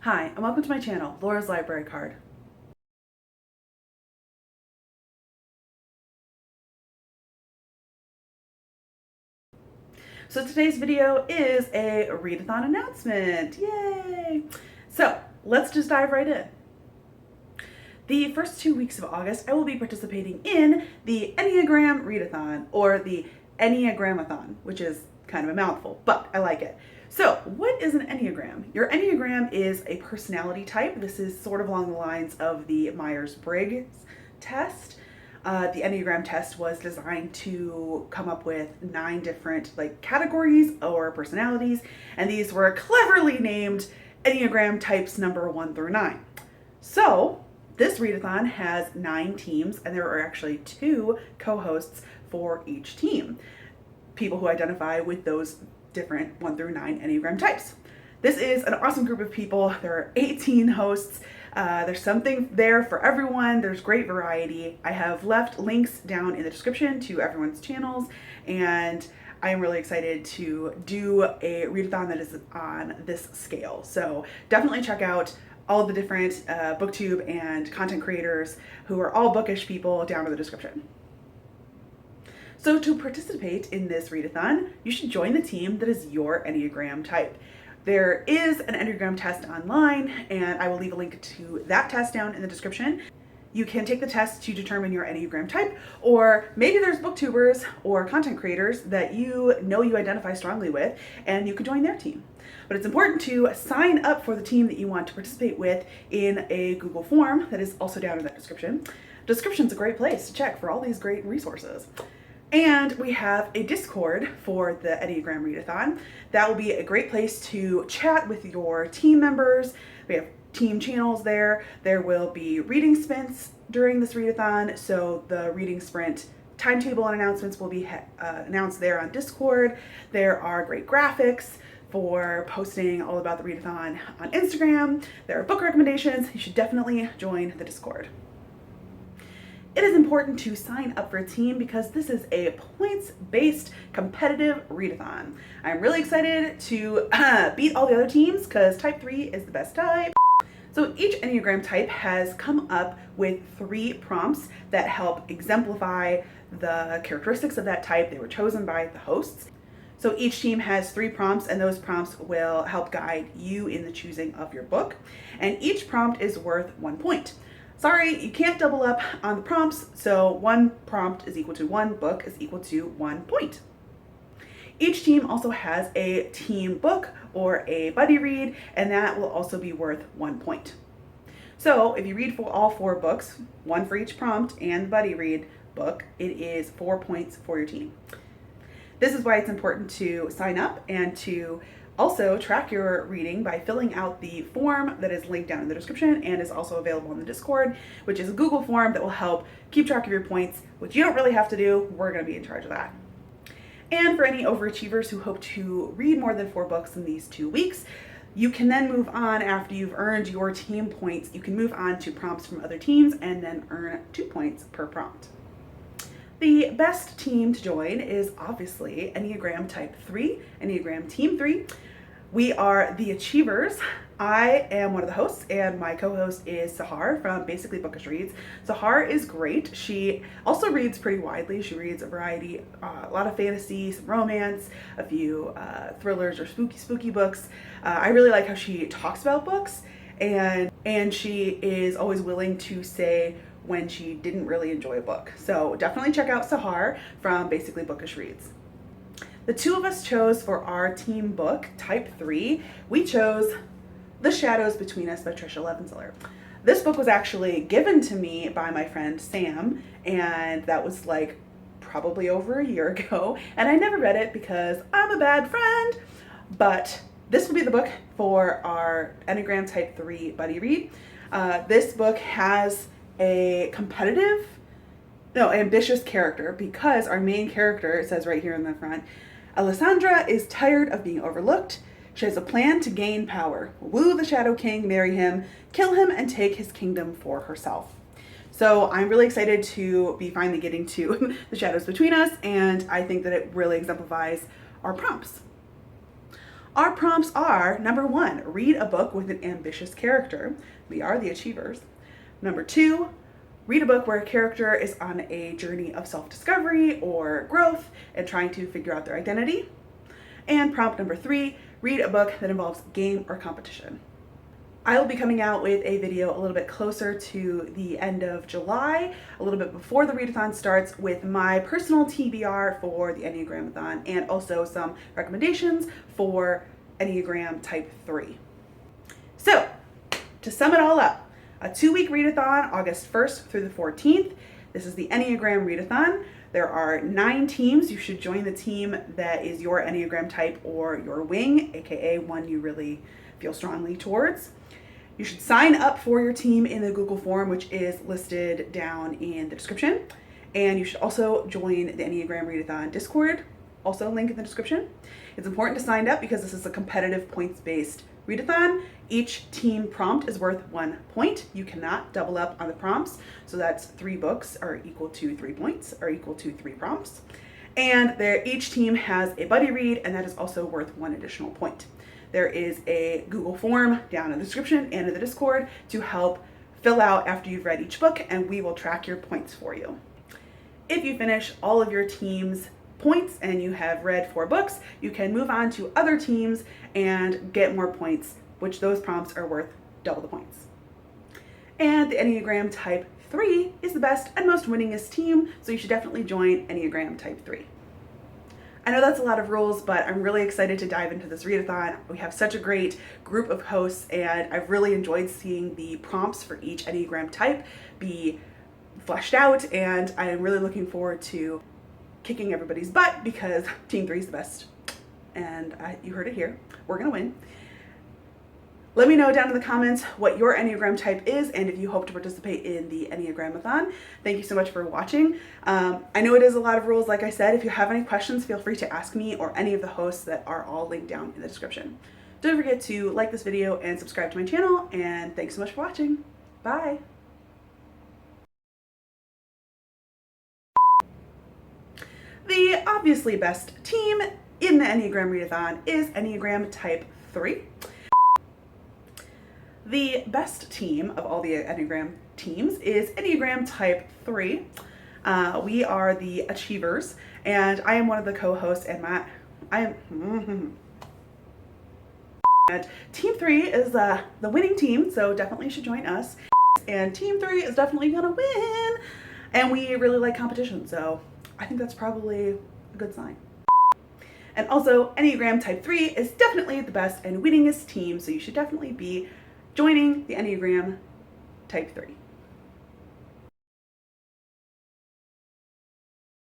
Hi, and welcome to my channel, Laura's Library Card. So today's video is a readathon announcement. Yay! So let's just dive right in. The first 2 weeks of August, I will be participating in the Enneagram Readathon, or the Enneagramathon, which is kind of a mouthful, but I like it. So what is an Enneagram? Your Enneagram is a personality type. This is sort of along the lines of the Myers-Briggs test. The Enneagram test was designed to come up with 9 different categories or personalities, and these were cleverly named Enneagram types number 1 through 9. So this readathon has 9 teams, and there are actually 2 co-hosts for each team, people who identify with those different 1 through 9 Enneagram types. This is an awesome group of people. There are 18 hosts. There's something there for everyone. There's great variety. I have left links down in the description to everyone's channels, and I am really excited to do a readathon that is on this scale. So definitely check out all the different booktube and content creators who are all bookish people down in the description. So to participate in this readathon, you should join the team that is your Enneagram type. There is an Enneagram test online, and I will leave a link to that test down in the description. You can take the test to determine your Enneagram type, or maybe there's booktubers or content creators that you identify strongly with, and you could join their team. But it's important to sign up for the team that you want to participate with in a Google form that is also down in that description. Description's a great place to check for all these great resources. And we have a Discord for the Enneagram Readathon. That will be a great place to chat with your team members. We have team channels there. There will be reading sprints during this readathon, so the reading sprint timetable and announcements will be announced there on Discord. There are great graphics for posting all about the readathon on Instagram. There are book recommendations. You should definitely join the Discord. It is important to sign up for a team because this is a points-based competitive readathon. I'm really excited to beat all the other teams because type 3 is the best type. So each Enneagram type has come up with 3 prompts that help exemplify the characteristics of that type. They were chosen by the hosts. So each team has 3 prompts, and those prompts will help guide you in the choosing of your book. And each prompt is worth 1 point. Sorry, you can't double up on the prompts, so 1 prompt is equal to 1 book is equal to 1 point. Each team also has a team book or a buddy read, and that will also be worth 1 point. So if you read for all 4 books, 1 for each prompt and the buddy read book, it is 4 points for your team. This is why it's important to sign up and to also track your reading by filling out the form that is linked down in the description and is also available in the Discord, which is a Google form that will help keep track of your points, which you don't really have to do. We're going to be in charge of that. And for any overachievers who hope to read more than 4 books in these 2 weeks, you can then move on after you've earned your team points. You can move on to prompts from other teams and then earn 2 points per prompt. The best team to join is obviously Enneagram Type 3, Enneagram Team 3. We are the Achievers. I am one of the hosts, and my co-host is Sahar from Basically Bookish Reads. Sahar is great. She also reads pretty widely. She reads a variety, a lot of fantasy, some romance, a few thrillers or spooky books. I really like how she talks about books, and she is always willing to say when she didn't really enjoy a book. So definitely check out Sahar from Basically Bookish Reads. The 2 of us chose for our team book, Type 3, we chose The Shadows Between Us by Trisha Levenseller. This book was actually given to me by my friend Sam, and that was probably over a year ago, and I never read it because I'm a bad friend, but this will be the book for our Enneagram Type 3 buddy read. This book has a ambitious character, because our main character, it says right here in the front, Alessandra is tired of being overlooked. She has a plan to gain power, woo the Shadow King, marry him, kill him, and take his kingdom for herself. So I'm really excited to be finally getting to The Shadows Between Us, and I think that it really exemplifies our prompts. Our prompts are: number 1, read a book with an ambitious character. We are the achievers. Number 2, read a book where a character is on a journey of self-discovery or growth and trying to figure out their identity. And prompt number 3, read a book that involves game or competition. I will be coming out with a video a little bit closer to the end of July, a little bit before the readathon starts, with my personal TBR for the Enneagram Readathon and also some recommendations for Enneagram Type 3. So, to sum it all up, a 2-week readathon, August 1st through the 14th. This is the Enneagram Readathon. There are 9 teams. You should join the team that is your Enneagram type or your wing, aka one you really feel strongly towards. You should sign up for your team in the Google form, which is listed down in the description. And you should also join the Enneagram Readathon Discord, also link in the description. It's important to sign up because this is a competitive points-based readathon. Each team prompt is worth 1 point. You cannot double up on the prompts. So that's 3 books are equal to 3 points, are equal to 3 prompts. And each team has a buddy read, and that is also worth 1 additional point. There is a Google form down in the description and in the Discord to help fill out after you've read each book, and we will track your points for you. If you finish all of your team's points and you have read 4 books, you can move on to other teams and get more points, which those prompts are worth double the points. And the Enneagram Type 3 is the best and most winningest team, so you should definitely join Enneagram Type 3. I know that's a lot of rules, but I'm really excited to dive into this readathon. We have such a great group of hosts, and I've really enjoyed seeing the prompts for each Enneagram type be fleshed out, and I am really looking forward to kicking everybody's butt because Team 3 is the best. And you heard it here. We're going to win. Let me know down in the comments what your Enneagram type is and if you hope to participate in the Enneagramathon. Thank you so much for watching. I know it is a lot of rules, like I said. If you have any questions, feel free to ask me or any of the hosts that are all linked down in the description. Don't forget to like this video and subscribe to my channel, and thanks so much for watching. Bye! The obviously best team in the Enneagram Readathon is Enneagram Type 3. The best team of all the Enneagram teams is Enneagram Type 3. We are the achievers, and I am one of the co-hosts, and and Team 3 is the winning team, so definitely you should join us. And Team 3 is definitely gonna win, and we really like competition, so I think that's probably a good sign. And also, Enneagram Type 3 is definitely the best and winningest team, so you should definitely be joining the Enneagram Type 3.